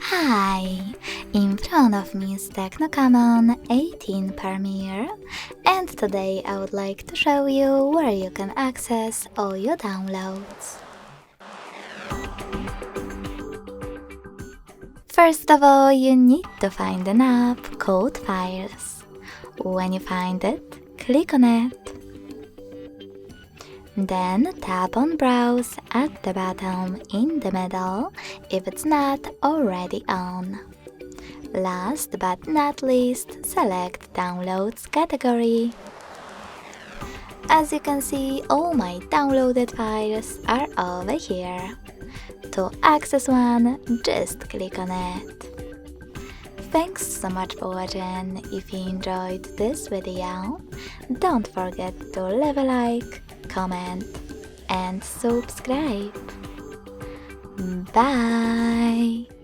Hi! In front of me is TECNO Camon 18 Premier, and today I would like to show you where you can access all your downloads. First of all, you need to find an app called Files. When you find it, click on it. Then tap on Browse at the bottom in the middle if it's not already on. Last but not least, select Downloads category. As you can see, all my downloaded files are over here. To access one, just click on it. Thanks so much for watching. If you enjoyed this video, don't forget to leave a like, comment and subscribe. Bye!